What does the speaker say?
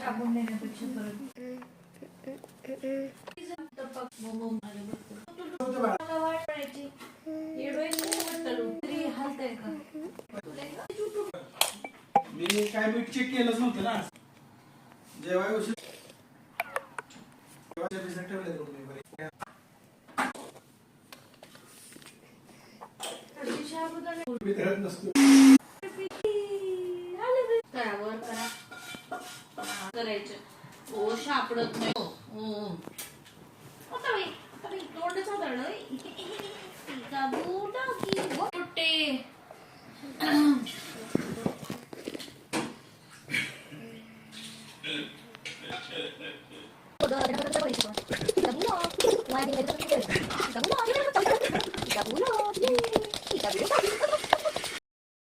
टाकून देण्यापेक्षा परत मी काय मीठ चेक केलंच नव्हतं ना जेव्हा उशीर ओ सापडत नाही तोंडच हाताळलं